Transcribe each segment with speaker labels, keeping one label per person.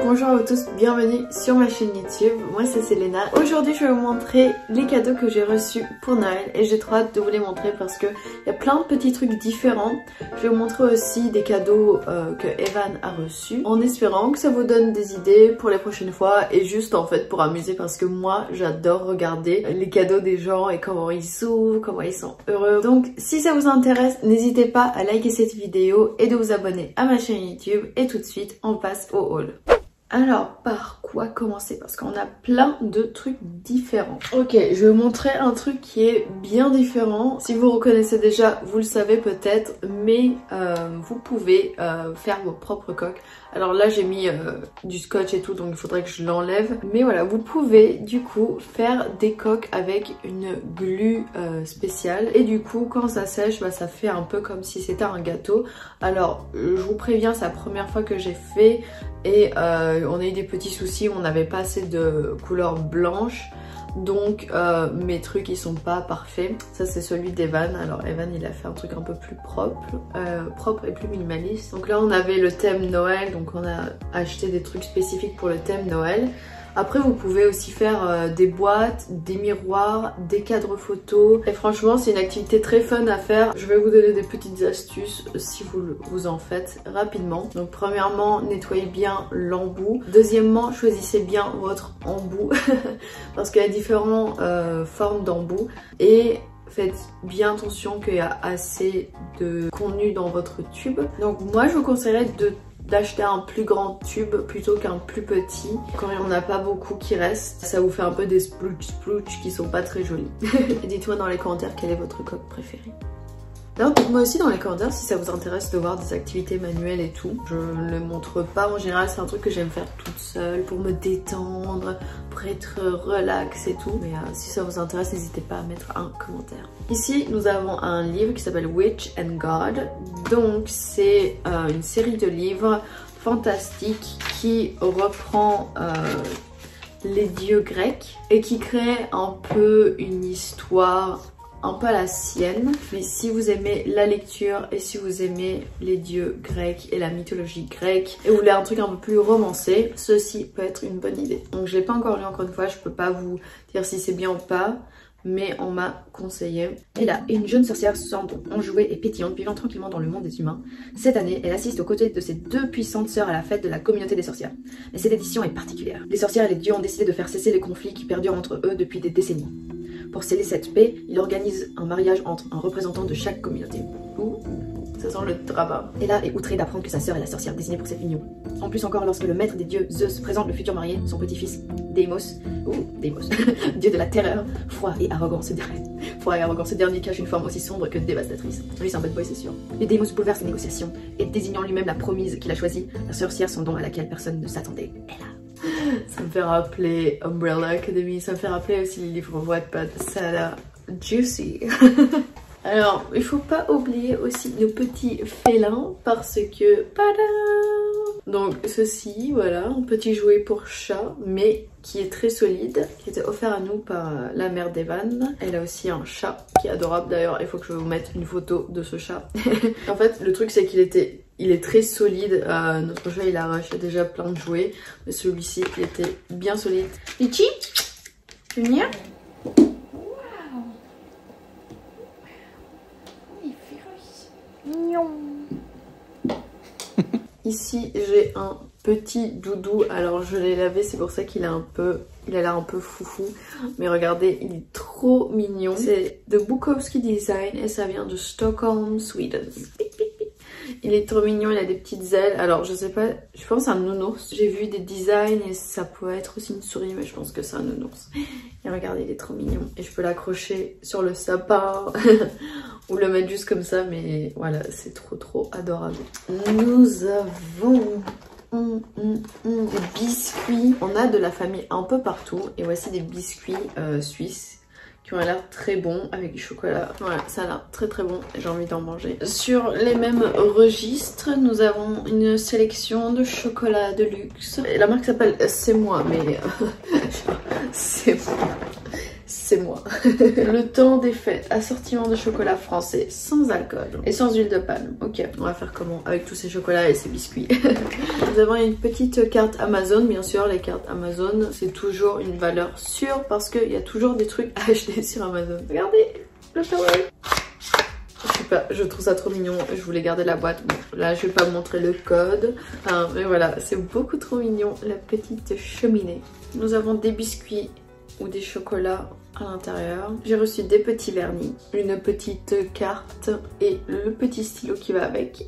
Speaker 1: Bonjour à vous tous, bienvenue sur ma chaîne YouTube, moi c'est Selena. Aujourd'hui je vais vous montrer les cadeaux que j'ai reçus pour Noël et j'ai trop hâte de vous les montrer parce que il y a plein de petits trucs différents. Je vais vous montrer aussi des cadeaux que Evan a reçus en espérant que ça vous donne des idées pour les prochaines fois et juste en fait pour amuser parce que moi j'adore regarder les cadeaux des gens et comment ils s'ouvrent, comment ils sont heureux. Donc si ça vous intéresse, n'hésitez pas à liker cette vidéo et de vous abonner à ma chaîne YouTube et tout de suite on passe au haul. Alors, par quoi commencer? Parce qu'on a plein de trucs différents. Ok, je vais vous montrer un truc qui est bien différent. Si vous reconnaissez déjà, vous le savez peut-être, mais vous pouvez faire vos propres coques. Alors là, j'ai mis du scotch et tout, donc il faudrait que je l'enlève. Mais voilà, vous pouvez du coup faire des coques avec une glu spéciale. Et du coup, quand ça sèche, bah, ça fait un peu comme si c'était un gâteau. Alors, je vous préviens, c'est la première fois que j'ai fait et on a eu des petits soucis, on n'avait pas assez de couleur blanche. Donc mes trucs ils sont pas parfaits. Ça c'est celui d'Evan. Alors Evan il a fait un truc un peu plus propre et plus minimaliste. Donc là on avait le thème Noël, donc on a acheté des trucs spécifiques pour le thème Noël. Après vous pouvez aussi faire des boîtes, des miroirs, des cadres photos. Et franchement c'est une activité très fun à faire. Je vais vous donner des petites astuces si vous en faites rapidement. Donc premièrement, nettoyez bien l'embout. Deuxièmement, choisissez bien votre embout parce qu'il y a différentes formes d'embout. Et faites bien attention qu'il y a assez de contenu dans votre tube. Donc moi je vous conseillerais d'acheter un plus grand tube plutôt qu'un plus petit. Quand il n'y en a pas beaucoup qui restent, ça vous fait un peu des splouch qui sont pas très jolis. Et dites-moi dans les commentaires quelle est votre coque préférée. D'ailleurs, dites-moi aussi dans les commentaires si ça vous intéresse de voir des activités manuelles et tout. Je ne le montre pas en général, c'est un truc que j'aime faire toute seule pour me détendre, pour être relax et tout. Mais si ça vous intéresse, n'hésitez pas à mettre un commentaire. Ici, nous avons un livre qui s'appelle Witch and God. Donc, c'est une série de livres fantastiques qui reprend les dieux grecs et qui crée un peu une histoire un peu à la sienne. Mais si vous aimez la lecture et si vous aimez les dieux grecs et la mythologie grecque et vous voulez un truc un peu plus romancé, ceci peut être une bonne idée. Donc je l'ai pas encore lu encore une fois, je peux pas vous dire si c'est bien ou pas, mais on m'a conseillé. Et là, une jeune sorcière semble enjouée et pétillante, vivant tranquillement dans le monde des humains. Cette année, elle assiste aux côtés de ses deux puissantes sœurs à la fête de la communauté des sorcières. Mais cette édition est particulière. Les sorcières et les dieux ont décidé de faire cesser les conflits qui perdurent entre eux depuis des décennies. Pour sceller cette paix, il organise un mariage entre un représentant de chaque communauté. Ouh, ça sent le drama. Ella est outrée d'apprendre que sa sœur est la sorcière désignée pour cette union. En plus encore, lorsque le maître des dieux, Zeus, présente le futur marié, son petit-fils, Deimos, dieu de la terreur, froid et arrogant, ce dernier cache une forme aussi sombre que dévastatrice. Lui, c'est un bad boy, c'est sûr. Et Deimos bouleverse les négociations, et désignant lui-même la promise qu'il a choisie, la sorcière sans don à laquelle personne ne s'attendait. Ella. Ça me fait rappeler Umbrella Academy, ça me fait rappeler aussi les livres Wattpad, ça a l'air juicy. Alors, il faut pas oublier aussi nos petits félins parce que... Donc ceci, voilà, un petit jouet pour chat, mais qui est très solide, qui était offert à nous par la mère d'Evan. Elle a aussi un chat qui est adorable d'ailleurs, il faut que je vous mette une photo de ce chat. En fait, le truc c'est qu'il est très solide. Notre chat il a arraché déjà plein de jouets, mais celui-ci il était bien solide. Litchi, tu veux venir? Ici j'ai un petit doudou, alors je l'ai lavé, c'est pour ça qu'il a l'air un peu foufou, mais regardez il est trop mignon. C'est de Bukowski Design et ça vient de Stockholm, Sweden. Il est trop mignon, il a des petites ailes. Alors je sais pas, je pense c'est un nounours. J'ai vu des designs et ça pourrait être aussi une souris, mais je pense que c'est un nounours. Et regardez, il est trop mignon. Et je peux l'accrocher sur le sapin ou le mettre juste comme ça, mais voilà, c'est trop adorable. Nous avons des biscuits. On a de la famille un peu partout et voici des biscuits suisses qui ont l'air très bons avec du chocolat. Voilà, ça a l'air très bon et j'ai envie d'en manger. Sur les mêmes registres, nous avons une sélection de chocolat de luxe. Et la marque s'appelle C'est Moi, mais c'est moi. c'est moi. Le temps des fêtes, assortiment de chocolat français sans alcool et sans huile de palme. Ok, on va faire comment avec tous ces chocolats et ces biscuits. Nous avons une petite carte Amazon. Bien sûr, les cartes Amazon, c'est toujours une valeur sûre parce qu'il y a toujours des trucs à acheter sur Amazon. Regardez le towel. Je trouve ça trop mignon, je voulais garder la boîte. Bon, là je vais pas montrer le code, mais voilà, c'est beaucoup trop mignon, la petite cheminée. Nous avons des biscuits ou des chocolats à l'intérieur. J'ai reçu des petits vernis, une petite carte et le petit stylo qui va avec.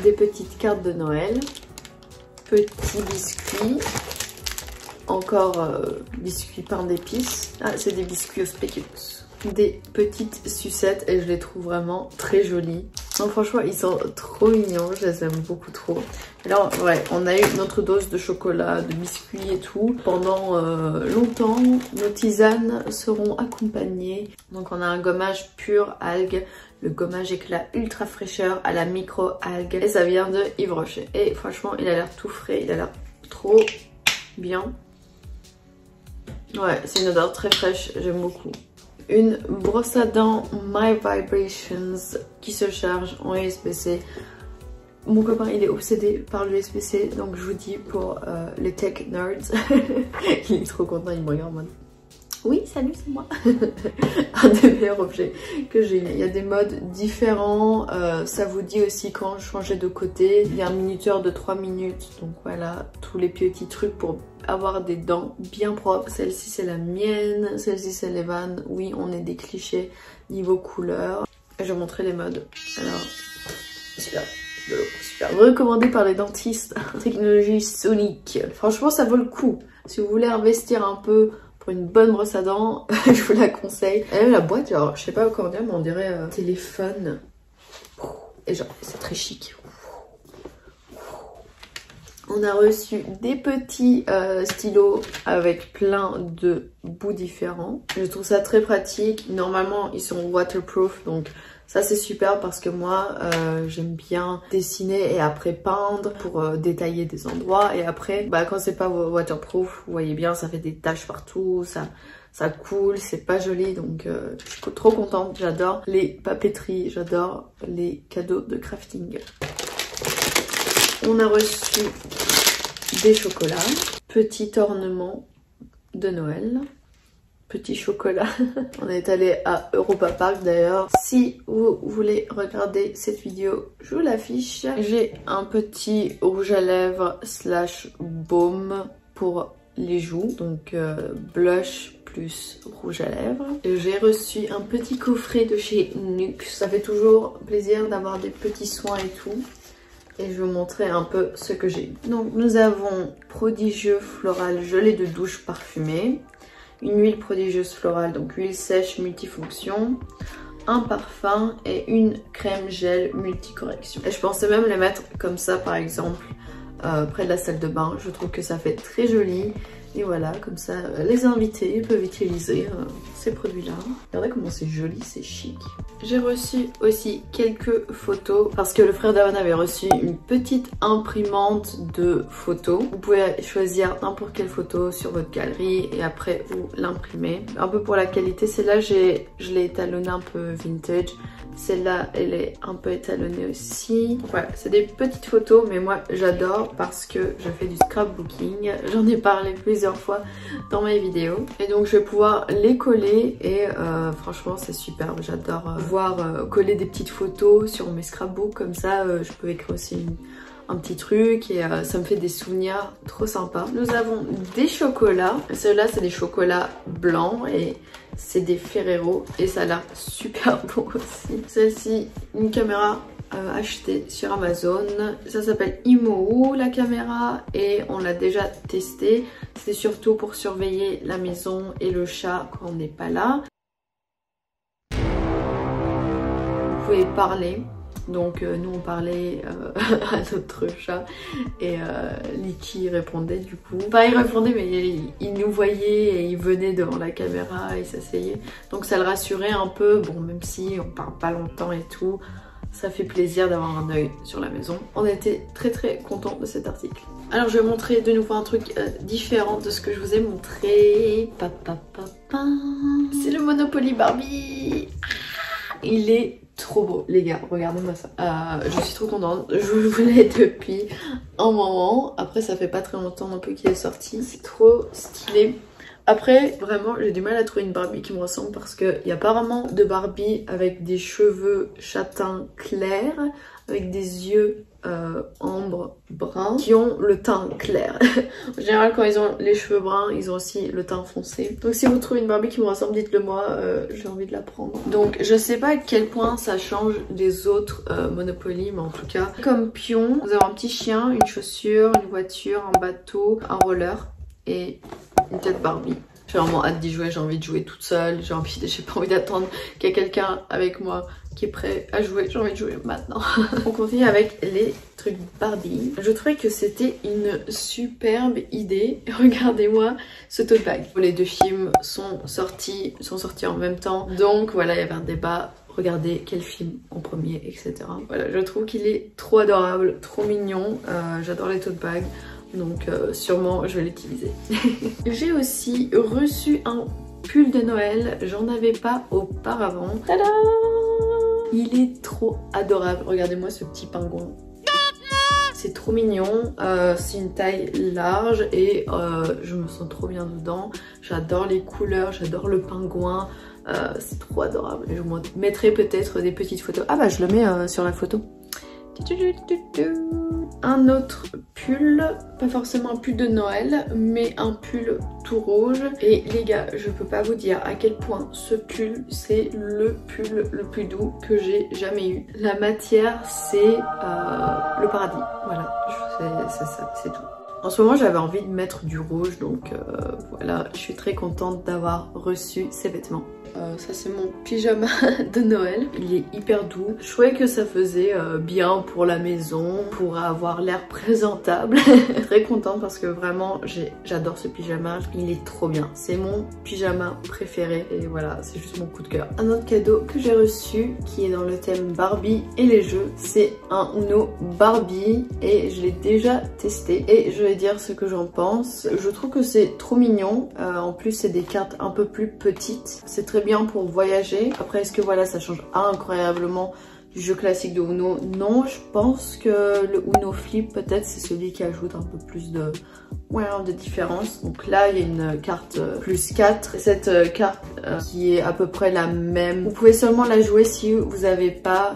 Speaker 1: Des petites cartes de Noël, petits biscuits, encore biscuits pain d'épices. Ah, c'est des biscuits au spéculoos. Des petites sucettes et je les trouve vraiment très jolies. Non, franchement, ils sont trop mignons, je les aime beaucoup trop. Alors, ouais, on a eu notre dose de chocolat, de biscuits et tout. Pendant longtemps, nos tisanes seront accompagnées. Donc, on a un gommage pur algue, le gommage éclat ultra fraîcheur à la micro-algue. Et ça vient de Yves Rocher. Et franchement, il a l'air tout frais, il a l'air trop bien. Ouais, c'est une odeur très fraîche, j'aime beaucoup. Une brosse à dents My Vibrations qui se charge en USB-C. Mon copain il est obsédé par l'USB-C, donc je vous dis pour les tech nerds. Il est trop content, il me regarde en mode oui salut c'est moi. Un des meilleurs objets que j'ai. Il y a des modes différents, ça vous dit aussi quand changer de côté. Il y a un minuteur de 3 minutes, donc voilà tous les petits trucs pour avoir des dents bien propres. Celle-ci c'est la mienne, celle-ci c'est l'Evan. Oui, on est des clichés niveau couleur. Je vais montrer les modes. Alors, super, de l'eau, super. Recommandé par les dentistes. Technologie Sonic. Franchement, ça vaut le coup. Si vous voulez investir un peu pour une bonne brosse à dents, je vous la conseille. Et même la boîte, genre, je sais pas comment dire, mais on dirait téléphone. Et genre, c'est très chic. On a reçu des petits stylos avec plein de bouts différents. Je trouve ça très pratique. Normalement, ils sont waterproof, donc ça c'est super parce que moi, j'aime bien dessiner et après peindre pour détailler des endroits. Et après, bah, quand c'est pas waterproof, vous voyez bien, ça fait des taches partout, ça coule, c'est pas joli. Donc je suis trop contente, j'adore les papeteries, j'adore les cadeaux de crafting. On a reçu des chocolats, petit ornement de Noël, petit chocolat. On est allé à Europa Park d'ailleurs. Si vous voulez regarder cette vidéo, je vous l'affiche. J'ai un petit rouge à lèvres slash baume pour les joues, donc blush plus rouge à lèvres. J'ai reçu un petit coffret de chez NYX. Ça fait toujours plaisir d'avoir des petits soins et tout. Et je vais vous montrer un peu ce que j'ai. Donc nous avons prodigieux floral gelée de douche parfumée, une huile prodigieuse florale, donc huile sèche multifonction, un parfum et une crème gel multicorrection. Et je pensais même les mettre comme ça par exemple près de la salle de bain. Je trouve que ça fait très joli. Et voilà, comme ça, les invités peuvent utiliser ces produits-là. Regardez comment c'est joli, c'est chic. J'ai reçu aussi quelques photos parce que le frère d'Avan avait reçu une petite imprimante de photos. Vous pouvez choisir n'importe quelle photo sur votre galerie et après vous l'imprimez. Un peu pour la qualité, celle-là, je l'ai étalonnée un peu vintage. Celle-là, elle est un peu étalonnée aussi. Voilà, c'est des petites photos, mais moi j'adore parce que je fais du scrapbooking. J'en ai parlé plusieurs fois dans mes vidéos. Et donc je vais pouvoir les coller et franchement c'est superbe. J'adore pouvoir coller des petites photos sur mes scrapbooks. Comme ça, je peux écrire aussi un petit truc et ça me fait des souvenirs trop sympas. Nous avons des chocolats. Ceux-là, c'est des chocolats blancs et c'est des Ferrero et ça a l'air super bon aussi. Celle-ci, une caméra achetée sur Amazon. Ça s'appelle Imou la caméra et on l'a déjà testé. C'est surtout pour surveiller la maison et le chat quand on n'est pas là. Vous pouvez parler. Donc nous on parlait à notre chat et Licky répondait du coup. Enfin il répondait mais il nous voyait et il venait devant la caméra et s'asseyait. Donc ça le rassurait un peu, bon même si on parle pas longtemps et tout, ça fait plaisir d'avoir un œil sur la maison. On était très contents de cet article. Alors je vais montrer de nouveau un truc différent de ce que je vous ai montré. C'est le Monopoly Barbie. Il est trop beau, les gars, regardez-moi ça. Je suis trop contente, je le voulais depuis un moment. Après ça fait pas très longtemps non plus qu'il est sorti. C'est trop stylé. Après, vraiment, j'ai du mal à trouver une Barbie qui me ressemble parce qu'il y a pas vraiment de Barbie avec des cheveux châtain clair, avec des yeux ambre brun qui ont le teint clair. En général, quand ils ont les cheveux bruns, ils ont aussi le teint foncé. Donc si vous trouvez une Barbie qui me ressemble, dites-le moi, j'ai envie de la prendre. Donc je sais pas à quel point ça change des autres Monopoly, mais en tout cas, comme pion, vous avez un petit chien, une chaussure, une voiture, un bateau, un roller et une tête Barbie. J'ai vraiment hâte d'y jouer, j'ai envie de jouer toute seule, j'ai pas envie d'attendre qu'il y ait quelqu'un avec moi qui est prêt à jouer, j'ai envie de jouer maintenant. On continue avec les trucs Barbie. Je trouvais que c'était une superbe idée. Regardez-moi ce tote bag. Les deux films sont sortis en même temps, donc voilà, il y avait un débat. Regardez quel film en premier, etc. Voilà, je trouve qu'il est trop adorable, trop mignon. J'adore les tote bags. Donc sûrement je vais l'utiliser. J'ai aussi reçu un pull de Noël, j'en avais pas auparavant. Tada! Il est trop adorable, regardez-moi ce petit pingouin. C'est trop mignon, c'est une taille large et je me sens trop bien dedans. J'adore les couleurs, j'adore le pingouin, c'est trop adorable. Je vous mettrai peut-être des petites photos. Ah bah je le mets sur la photo. Un autre pull, pas forcément un pull de Noël, mais un pull tout rouge. Et les gars, je peux pas vous dire à quel point ce pull, c'est le pull le plus doux que j'ai jamais eu. La matière, c'est le paradis. Voilà, c'est ça, c'est tout. En ce moment, j'avais envie de mettre du rouge, donc voilà, je suis très contente d'avoir reçu ces vêtements. Ça c'est mon pyjama de Noël, il est hyper doux. Je trouvais que ça faisait bien pour la maison, pour avoir l'air présentable. Très contente parce que vraiment j'adore ce pyjama, il est trop bien. C'est mon pyjama préféré et voilà, c'est juste mon coup de cœur. Un autre cadeau que j'ai reçu qui est dans le thème Barbie et les jeux, c'est un Uno Barbie et je l'ai déjà testé et je vais dire ce que j'en pense. Je trouve que c'est trop mignon, en plus c'est des cartes un peu plus petites, c'est très bien pour voyager. Après est-ce que voilà ça change incroyablement du jeu classique de Uno? Non, je pense que le Uno Flip peut-être c'est celui qui ajoute un peu plus de différence. Donc là il y a une carte plus 4. Cette carte qui est à peu près la même, vous pouvez seulement la jouer si vous n'avez pas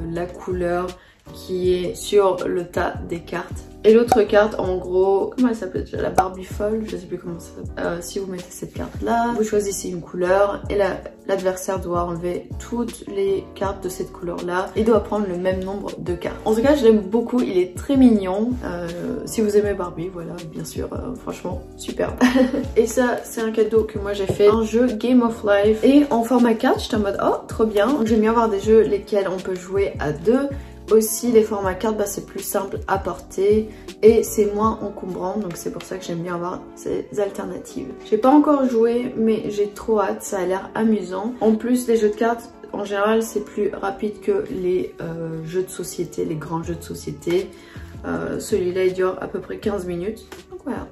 Speaker 1: la couleur qui est sur le tas des cartes. Et l'autre carte, en gros, comment elle s'appelle déjà? La Barbie folle, je sais plus comment ça s'appelle. Si vous mettez cette carte là, vous choisissez une couleur et l'adversaire doit enlever toutes les cartes de cette couleur là et doit prendre le même nombre de cartes. En tout cas, je l'aime beaucoup, il est très mignon. Si vous aimez Barbie, voilà, bien sûr, franchement, superbe. Et ça, c'est un cadeau que moi j'ai fait, un jeu Game of Life. Et en format carte, j'étais en mode, oh, trop bien. J'aime bien avoir des jeux lesquels on peut jouer à deux. Aussi les formats cartes, bah, c'est plus simple à porter et c'est moins encombrant, donc c'est pour ça que j'aime bien avoir ces alternatives. J'ai pas encore joué mais j'ai trop hâte, ça a l'air amusant. En plus les jeux de cartes en général c'est plus rapide que les jeux de société, les grands jeux de société. Celui-là il dure à peu près 15 minutes, donc voilà.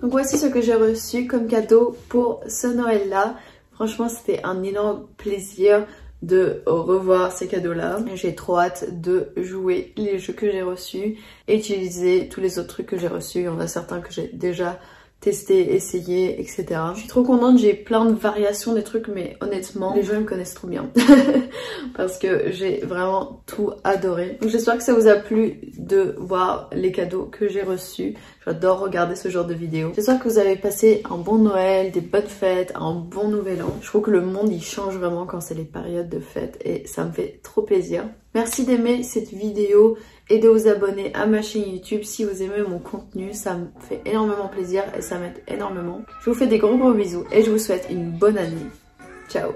Speaker 1: Donc voici ce que j'ai reçu comme cadeau pour ce Noël là. Franchement c'était un énorme plaisir de revoir ces cadeaux là. J'ai trop hâte de jouer les jeux que j'ai reçus et utiliser tous les autres trucs que j'ai reçus. Il y en a certains que j'ai déjà testé, essayé, etc. Je suis trop contente, j'ai plein de variations des trucs mais honnêtement les jeux me connaissent trop bien parce que j'ai vraiment tout adoré. Donc j'espère que ça vous a plu de voir les cadeaux que j'ai reçus. J'adore regarder ce genre de vidéos. J'espère que vous avez passé un bon Noël, des bonnes fêtes, un bon nouvel an. Je trouve que le monde il change vraiment quand c'est les périodes de fêtes et ça me fait trop plaisir. Merci d'aimer cette vidéo et de vous abonner à ma chaîne YouTube si vous aimez mon contenu. Ça me fait énormément plaisir et ça m'aide énormément. Je vous fais des gros bisous et je vous souhaite une bonne année. Ciao!